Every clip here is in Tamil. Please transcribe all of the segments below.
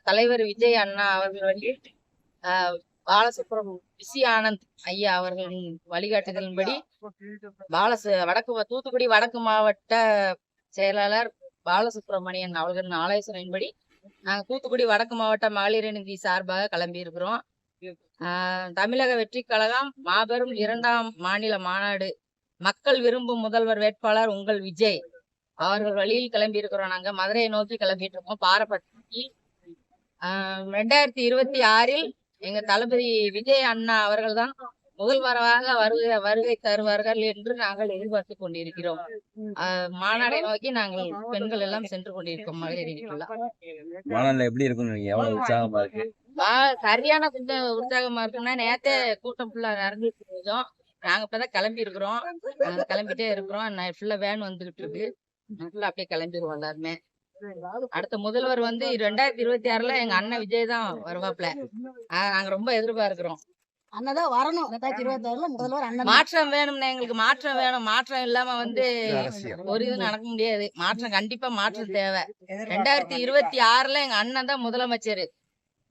தலைவர் விஜய் அண்ணா அவர்கள் வந்து பாலசுப்ரமணியம் பிசி ஆனந்த் ஐயா அவர்களின் வழிகாட்டுதலின்படி தூத்துக்குடி வடக்கு மாவட்ட செயலாளர் பாலசுப்ரமணியன் அவர்களின் ஆலோசனையின்படி நாங்க தூத்துக்குடி வடக்கு மாவட்ட மகளிர் நீதி சார்பாக கிளம்பி இருக்கிறோம். தமிழக வெற்றி கழகம் மாபெரும் 2ஆம் மாநில மாநாடு மக்கள் விரும்பும் முதல்வர் வேட்பாளர் உங்கள் விஜய் அவர்கள் வழியில் கிளம்பி இருக்கிறோம். நாங்க மதுரையை நோக்கி கிளம்பிட்டு இருக்கோம். பாரப்பட்டி 2026 எங்க தளபதி விஜய் அண்ணா அவர்கள் தான் முதல்வராக வருகை தருவார்கள் என்று நாங்கள் எதிர்பார்த்து கொண்டிருக்கிறோம். மாநாடை நோக்கி நாங்கள் பெண்கள் எல்லாம் சென்று கொண்டிருக்கோம். மாநாடுல எப்படி இருக்கும்? எவ்வளவு உற்சாகமா இருக்கு? சரியான கொஞ்சம் உற்சாகமா இருக்குன்னா நேத்தே கூட்டம் ஃபுல்லா நடந்துட்டு இருந்தோம். நாங்க இப்பதான் கிளம்பி இருக்கிறோம். கிளம்பிட்டே இருக்கிறோம். ஃபுல்லா வேன் வந்துகிட்டு இருக்கு. ஃபுல்லா அப்படியே கிளம்பிடுவோம் எல்லாருமே. அடுத்த முதல்வர் வந்து 2026 எங்க அண்ணன் விஜய் தான் வருவாப்ல. நாங்க ரொம்ப எதிர்பார்க்கிறோம். அண்ணதான் வரணும். 2026 முதல்வர் அண்ணன். மாற்றம் வேணும்னா எங்களுக்கு மாற்றம் வேணும். மாற்றம் இல்லாம வந்து ஒரு இது நடக்க முடியாது. மாற்றம் கண்டிப்பா மாற்றம் தேவை. 2026 எங்க அண்ணன் தான் முதலமைச்சர்.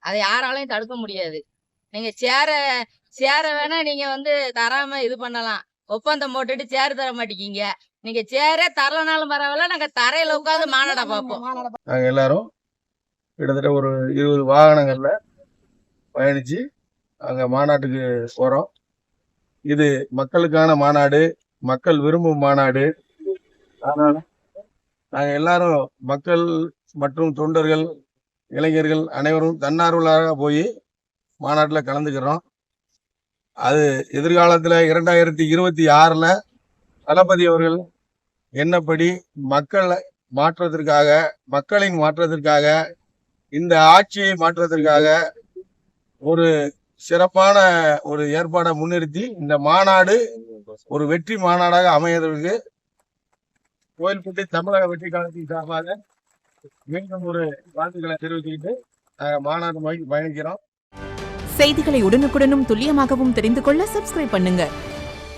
அதை யாராலையும் தடுக்க முடியாது. நீங்க சேர வேணா நீங்க வந்து தராம இது பண்ணலாம். ஒப்பந்தம் போட்டுட்டு சேர் தர மாட்டேங்க. நீங்க சேரே தரலனாலும் பரவாயில்ல, நாங்க தரையில உட்காந்து மாநாட பார்ப்போம். நாங்க எல்லாரும் கிட்டத்தட்ட ஒரு 20 வாகனங்கள்ல பயணிச்சு அங்க மாநாட்டுக்கு போறோம். இது மக்களுக்கான மாநாடு, மக்கள் விரும்பும் மாநாடு. அதனால நாங்க எல்லாரும் மக்கள் மற்றும் தொண்டர்கள், இளைஞர்கள் அனைவரும் தன்னார்வலாக போய் மாநாட்டில் கலந்துக்கிறோம். அது எதிர்காலத்தில் 2026 தளபதி அவர்கள் என்னப்படி மக்களின் மாற்றத்திற்காக இந்த ஆட்சியை மாற்றத்திற்காக ஒரு சிறப்பான ஒரு ஏற்பாடை முன்னிறுத்தி இந்த மாநாடு ஒரு வெற்றி மாநாடாக அமைவதற்கு கோயில்பட்டி தமிழக வெற்றி கழகத்தின் சார்பாக மீண்டும் ஒரு வாழ்த்துக்களை தெரிவிச்சுக்கிட்டு மாநாடு நோக்கி பயணிக்கிறோம். செய்திகளை உடனுக்குடனும் துல்லியமாகவும் தெரிந்து கொள்ள சப்ஸ்கிரைப் பண்ணுங்க.